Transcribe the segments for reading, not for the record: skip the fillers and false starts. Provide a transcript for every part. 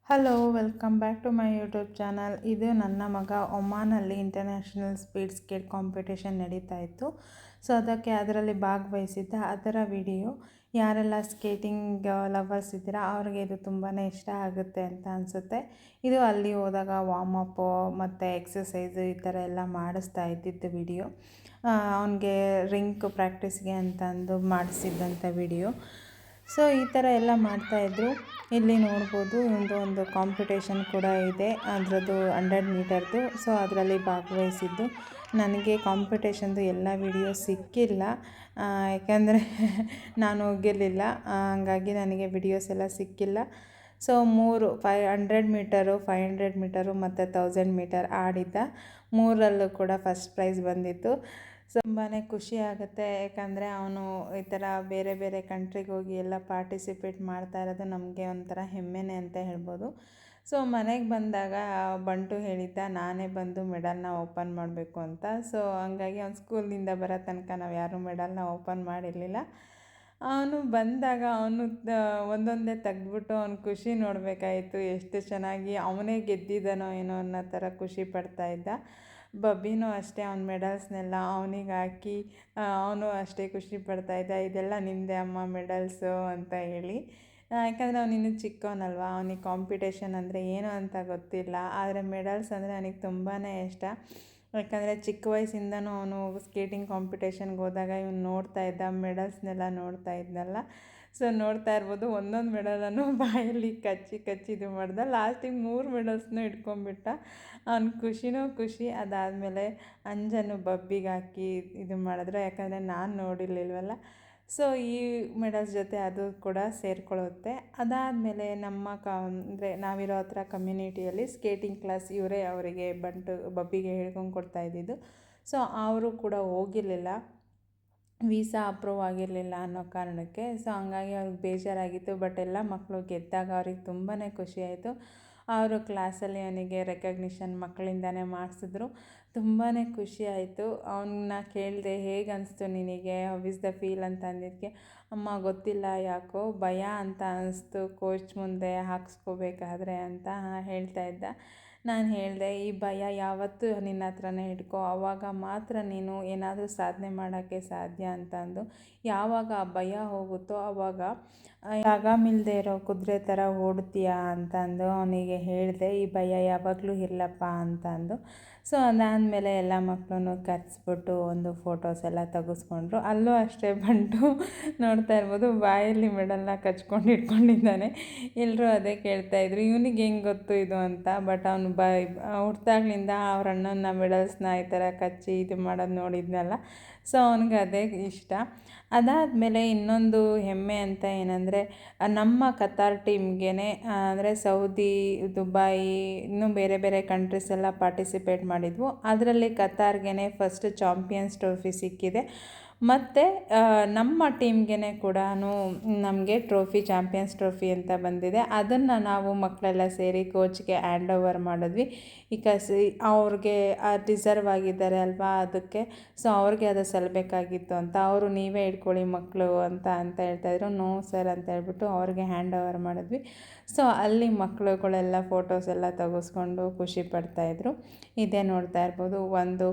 Hello, welcome back to my YouTube channel. ಇದು ನನ್ನ ಮಗ ಒಮಾನಲ್ಲಿ ಇಂಟರ್ನ್ಯಾಷನಲ್ ಸ್ಪೀಡ್ ಸ್ಕೇಟ್ ಕಾಂಪಿಟೇಷನ್ ನಡೀತಾ ಇತ್ತು. ಸೊ ಅದರಲ್ಲಿ ಭಾಗವಹಿಸಿದ್ದ ಅದರ ವಿಡಿಯೋ. ಯಾರೆಲ್ಲ ಸ್ಕೇಟಿಂಗ್ ಲವರ್ಸ್ ಇದ್ದೀರಾ ಅವ್ರಿಗೆ ಇದು ತುಂಬಾ ಇಷ್ಟ ಆಗುತ್ತೆ ಅಂತ ಅನಿಸುತ್ತೆ. ಇದು ಅಲ್ಲಿ ಹೋದಾಗ ವಾರ್ಮಪ್ಪು ಮತ್ತು ಎಕ್ಸಸೈಸು ಈ ಥರ ಎಲ್ಲ ಮಾಡಿಸ್ತಾ ಇದ್ದಿದ್ದು ವಿಡಿಯೋ. ಅವನಿಗೆ ರಿಂಕ್ ಪ್ರಾಕ್ಟೀಸ್ಗೆ ಅಂತಂದು ಮಾಡಿಸಿದ್ದಂಥ ವಿಡಿಯೋ. ಸೊ ಈ ಥರ ಎಲ್ಲ ಮಾಡ್ತಾಯಿದ್ರು. ಇಲ್ಲಿ ನೋಡ್ಬೋದು ಒಂದು ಕಾಂಪಿಟೇಷನ್ ಕೂಡ ಇದೆ, ಅದರದ್ದು 100 ಮೀಟರ್ದು. ಸೊ ಅದರಲ್ಲಿ ಭಾಗವಹಿಸಿದ್ದು. ನನಗೆ ಕಾಂಪಿಟೇಷನ್ದು ಎಲ್ಲ ವಿಡಿಯೋ ಸಿಕ್ಕಿಲ್ಲ, ಯಾಕಂದರೆ ನಾನು ಹೋಗಿರಲಿಲ್ಲ. ಹಂಗಾಗಿ ನನಗೆ ವಿಡಿಯೋಸ್ ಎಲ್ಲ ಸಿಕ್ಕಿಲ್ಲ. ಸೊ 500 ಮೀಟರು, 500 ಮೀಟರು ಮತ್ತು 1000 ಮೀಟರ್ ಆಡಿದ್ದ. ಮೂರರಲ್ಲೂ ಕೂಡ ಫಸ್ಟ್ ಪ್ರೈಸ್ ಬಂದಿತ್ತು. ಸೊ ತುಂಬಾ ಖುಷಿ ಆಗುತ್ತೆ, ಯಾಕಂದರೆ ಅವನು ಈ ಥರ ಬೇರೆ ಬೇರೆ ಕಂಟ್ರಿಗೆ ಹೋಗಿ ಎಲ್ಲ ಪಾರ್ಟಿಸಿಪೇಟ್ ಮಾಡ್ತಾ ಇರೋದು ನಮಗೆ ಒಂಥರ ಹೆಮ್ಮೆನೇ ಅಂತ ಹೇಳ್ಬೋದು. ಸೊ ಮನೆಗೆ ಬಂದಾಗ ಬಂಟು ಹೇಳಿದ್ದ ನಾನೇ ಬಂದು ಮೆಡಲ್ನ ಓಪನ್ ಮಾಡಬೇಕು ಅಂತ. ಸೊ ಹಂಗಾಗಿ ಅವ್ನು ಸ್ಕೂಲಿಂದ ಬರೋ ತನಕ ನಾವು ಯಾರೂ ಮೆಡಲ್ನ ಓಪನ್ ಮಾಡಿರಲಿಲ್ಲ. ಅವನು ಬಂದಾಗ ಒಂದೊಂದೇ ತೆಗೆದ್ಬಿಟ್ಟು ಅವ್ನು ಖುಷಿ ನೋಡಬೇಕಾಯಿತು. ಎಷ್ಟು ಚೆನ್ನಾಗಿ ಅವನೇ ಗೆದ್ದಿದ್ದಾನೋ ಏನೋ ಅನ್ನೋ ಥರ ಖುಷಿ ಪಡ್ತಾಯಿದ್ದ. ಬಬ್ಬಿನೂ ಅಷ್ಟೇ, ಅವ್ನ ಮೆಡಲ್ಸ್ನೆಲ್ಲ ಅವನಿಗೆ ಹಾಕಿ ಅವನು ಅಷ್ಟೇ ಖುಷಿ ಪಡ್ತಾಯಿದ್ದ. ಇದೆಲ್ಲ ನಿಮ್ಮದೇ ಅಮ್ಮ ಮೆಡಲ್ಸು ಅಂತ ಹೇಳಿ. ಯಾಕಂದರೆ ಅವನಿನ್ನೂ ಚಿಕ್ಕವನಲ್ವ, ಅವನಿಗೆ ಕಾಂಪಿಟೇಷನ್ ಅಂದರೆ ಏನು ಅಂತ ಗೊತ್ತಿಲ್ಲ. ಆದರೆ ಮೆಡಲ್ಸ್ ಅಂದರೆ ಅವನಿಗೆ ತುಂಬಾ ಇಷ್ಟ. ಯಾಕಂದರೆ ಚಿಕ್ಕ ವಯಸ್ಸಿಂದನೂ ಅವನು ಸ್ಕೇಟಿಂಗ್ ಕಾಂಪಿಟೇಷನ್ಗೆ ಹೋದಾಗ ಇವನು ನೋಡ್ತಾ ಇದ್ದ, ಮೆಡಲ್ಸ್ನೆಲ್ಲ ನೋಡ್ತಾ ಇದ್ನಲ್ಲ. ಸೊ ನೋಡ್ತಾ ಇರ್ಬೋದು, ಒಂದೊಂದು ಮೆಡಲನ್ನು ಬಾಯಲ್ಲಿ ಕಚ್ಚಿ ಇದು ಮಾಡ್ದೆ. ಲಾಸ್ಟಿಗೆ 3 ಮೆಡಲ್ಸ್ನೂ ಇಟ್ಕೊಂಡ್ಬಿಟ್ಟ. ಅವ್ನ ಖುಷಿನೂ ಖುಷಿ. ಅದಾದಮೇಲೆ ಅಂಜನ್ನು ಬಬ್ಬಿಗೆ ಹಾಕಿ ಇದು ಮಾಡಿದ್ರು, ಯಾಕಂದರೆ ನಾನು ನೋಡಿರ್ಲಿಲ್ವಲ್ಲ. ಸೊ ಈ ಮೆಡಲ್ಸ್ ಜೊತೆ ಅದು ಕೂಡ ಸೇರಿಕೊಳ್ಳುತ್ತೆ. ಅದಾದಮೇಲೆ ನಮ್ಮ ಅಂದರೆ ನಾವಿರೋ ಹತ್ರ ಕಮ್ಯುನಿಟಿಯಲ್ಲಿ ಸ್ಕೇಟಿಂಗ್ ಕ್ಲಾಸ್ ಇವರೇ ಅವರಿಗೆ ಬಬ್ಬಿಗೆ ಹೇಳ್ಕೊಂಡು ಕೊಡ್ತಾ ಇದ್ದಿದ್ದು. ಸೊ ಅವರು ಕೂಡ ಹೋಗಿರಲಿಲ್ಲ, ವೀಸಾ ಅಪ್ರೂವ್ ಆಗಿರಲಿಲ್ಲ ಅನ್ನೋ ಕಾರಣಕ್ಕೆ. ಸೊ ಹಂಗಾಗಿ ಅವ್ರಿಗೆ ಬೇಜಾರಾಗಿತ್ತು. ಬಟ್ ಎಲ್ಲ ಮಕ್ಕಳು ಗೆದ್ದಾಗ ಅವ್ರಿಗೆ ತುಂಬಾ ಖುಷಿ ಆಯಿತು. ಅವರು ಕ್ಲಾಸಲ್ಲಿ ಅವನಿಗೆ ರೆಕಗ್ನಿಷನ್ ಮಕ್ಕಳಿಂದನೇ ಮಾಡಿಸಿದ್ರು. ತುಂಬಾ ಖುಷಿ ಆಯಿತು. ಅವನ್ನ ಕೇಳಿದೆ, ಹೇಗೆ ಅನಿಸ್ತು ನಿನಗೆ, ಹೌ ಇಸ್ ದ ಫೀಲ್ ಅಂತ ಅಂದಿದ್ದಕ್ಕೆ, ಅಮ್ಮ ಗೊತ್ತಿಲ್ಲ ಯಾಕೋ ಭಯ ಅಂತ ಅನಿಸ್ತು ಕೋಚ್ ಮುಂದೆ ಹಾಕ್ಸ್ಕೋಬೇಕಾದ್ರೆ ಅಂತ ಹೇಳ್ತಾ ಇದ್ದ. ನಾನು ಹೇಳಿದೆ, ಈ ಭಯ ಯಾವತ್ತೂ ನಿನ್ನ ಹತ್ರನೇ ಇಟ್ಕೋ, ಆವಾಗ ಮಾತ್ರ ನೀನು ಏನಾದರೂ ಸಾಧನೆ ಮಾಡೋಕ್ಕೆ ಸಾಧ್ಯ ಅಂತ ಅಂದು. ಯಾವಾಗ ಆ ಭಯ ಹೋಗುತ್ತೋ ಆವಾಗ ಲಗಾಮಿಲ್ಲದೆ ಇರೋ ಕುದುರೆ ಥರ ಓಡ್ತೀಯಾ ಅಂತಂದು ಅವನಿಗೆ ಹೇಳಿದೆ. ಈ ಭಯ ಯಾವಾಗಲೂ ಇರಲಪ್ಪ ಅಂತಂದು. ಸೊ ಅದಾದಮೇಲೆ ಎಲ್ಲ ಮಕ್ಕಳನ್ನು ಕರೆಸ್ಬಿಟ್ಟು ಒಂದು ಫೋಟೋಸ್ ಎಲ್ಲ ತೆಗೆಸ್ಕೊಂಡ್ರು. ಅಲ್ಲೂ ಅಷ್ಟೇ ಬಂಟು ನೋಡ್ತಾ ಇರ್ಬೋದು, ಬಾಯಲ್ಲಿ ಮೆಡಲ್ನ ಕಚ್ಕೊಂಡು ಇಟ್ಕೊಂಡಿದ್ದಾನೆ. ಎಲ್ಲರೂ ಅದೇ ಕೇಳ್ತಾಯಿದ್ರು, ಇವನಿಗೆ ಹೆಂಗೆ ಗೊತ್ತು ಇದು ಅಂತ. ಬಟ್ ಅವನು ಹುಟ್ದಾಗ್ಲಿಂದ ಅವ್ರ ಅಣ್ಣನ ಮೆಡಲ್ಸ್ನ ಈ ಥರ ಕಚ್ಚಿ ಇದು ಮಾಡೋದು ನೋಡಿದ್ನಲ್ಲ. ಸೊ ಅವನಿಗೆ ಅದೇ ಇಷ್ಟ. ಅದಾದಮೇಲೆ ಇನ್ನೊಂದು ಹೆಮ್ಮೆ ಅಂತ ಏನಂದರೆ, ನಮ್ಮ ಕತಾರ್ ಟೀಮ್ಗೆ ಅಂದರೆ ಸೌದಿ, ದುಬೈ, ಇನ್ನೂ ಬೇರೆ ಬೇರೆ ಕಂಟ್ರೀಸ್ ಎಲ್ಲ ಪಾರ್ಟಿಸಿಪೇಟ್ ಮಾಡಿದ್ವು. ಅದರಲ್ಲಿ ಕತಾರ್ಗೆ ಫಸ್ಟ್ ಚಾಂಪಿಯನ್ಸ್ ಟ್ರೋಫಿ ಸಿಕ್ಕಿದೆ. ಮತ್ತು ನಮ್ಮ ಟೀಮ್ಗೆ ಕೂಡ ನಮಗೆ ಚಾಂಪಿಯನ್ಸ್ ಟ್ರೋಫಿ ಅಂತ ಬಂದಿದೆ. ಅದನ್ನು ನಾವು ಮಕ್ಕಳೆಲ್ಲ ಸೇರಿ ಕೋಚ್ಗೆ ಹ್ಯಾಂಡ್ ಓವರ್ ಮಾಡಿದ್ವಿ. ಅವ್ರಿಗೆ ಡಿಸರ್ವ್ ಆಗಿದ್ದಾರೆ ಅಲ್ವಾ ಅದಕ್ಕೆ. ಸೊ ಅವ್ರಿಗೆ ಅದು ಸಲ್ಲಬೇಕಾಗಿತ್ತು ಅಂತ ಅವರು ನೀವೇ ಇಟ್ಕೊಳ್ಳಿ ಮಕ್ಕಳು ಅಂತ ಹೇಳ್ತಾಯಿದ್ರು. ನೋ ಸರ್ ಅಂತ ಹೇಳ್ಬಿಟ್ಟು ಅವ್ರಿಗೆ ಹ್ಯಾಂಡ್ ಓವರ್ ಮಾಡಿದ್ವಿ. ಸೊ ಅಲ್ಲಿ ಮಕ್ಕಳುಗಳೆಲ್ಲ ಫೋಟೋಸ್ ಎಲ್ಲ ತೆಗೆಸ್ಕೊಂಡು ಖುಷಿ ಪಡ್ತಾಯಿದ್ರು. ಇದೇ ನೋಡ್ತಾ ಇರ್ಬೋದು, ಒಂದು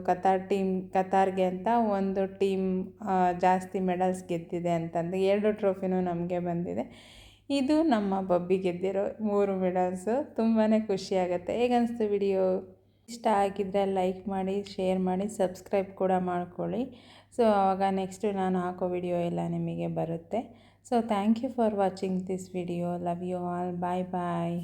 ಕತಾರ್ಗೆ ಅಂತ ಒಂದು ಟೀಮ್ ಜಾಸ್ತಿ ಮೆಡಲ್ಸ್ ಗೆದ್ದಿದೆ ಅಂತಂದು 2 ಟ್ರೋಫಿನೂ ನಮಗೆ ಬಂದಿದೆ. ಇದು ನಮ್ಮ ಬಬ್ಬಿ ಗೆದ್ದಿರೋ 3 ಮೆಡಲ್ಸು. ತುಂಬಾ ಖುಷಿಯಾಗುತ್ತೆ. ಹೇಗನ್ನಿಸ್ತು ವಿಡಿಯೋ? ಇಷ್ಟ ಆಗಿದ್ದರೆ ಲೈಕ್ ಮಾಡಿ, ಶೇರ್ ಮಾಡಿ, ಸಬ್ಸ್ಕ್ರೈಬ್ ಕೂಡ ಮಾಡ್ಕೊಳ್ಳಿ. ಸೊ ಆವಾಗ ನೆಕ್ಸ್ಟು ನಾನು ಹಾಕೋ ವಿಡಿಯೋ ಎಲ್ಲ ನಿಮಗೆ ಬರುತ್ತೆ. So thank you for watching this video. Love you all. Bye bye.